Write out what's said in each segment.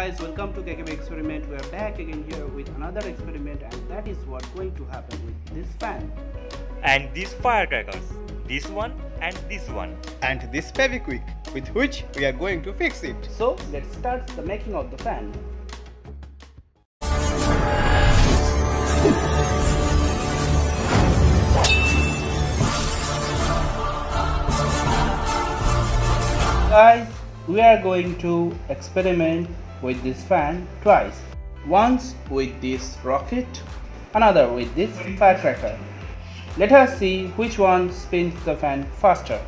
guys, welcome to KKB Experiment. We are back again here with another experiment, and that is what's going to happen with this fan. And these firecrackers, this one and this one. And this Fevikwik, with which we are going to fix it. So let's start the making of the fan. Guys, we are going to experiment with this fan twice. Once with this rocket, another with this firecracker. Let us see which one spins the fan faster.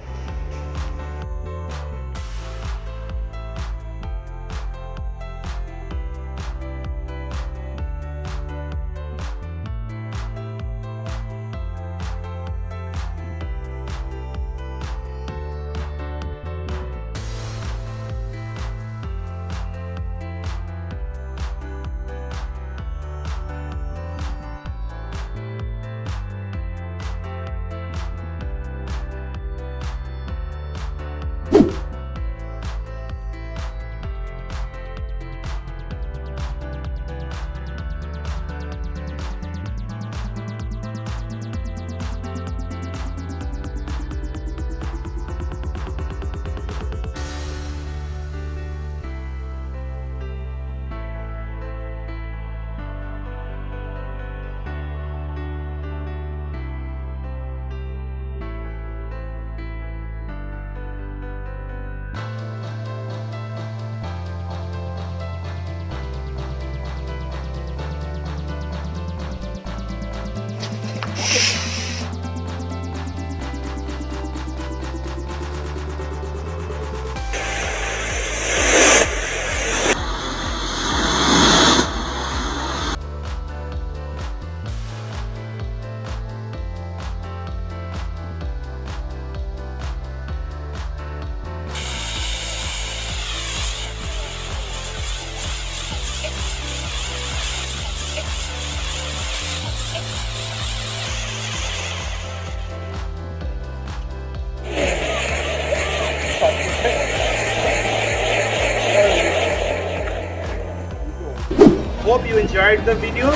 Hope you enjoyed the video.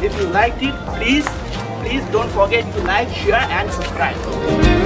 If you liked it, please don't forget to like, share and subscribe.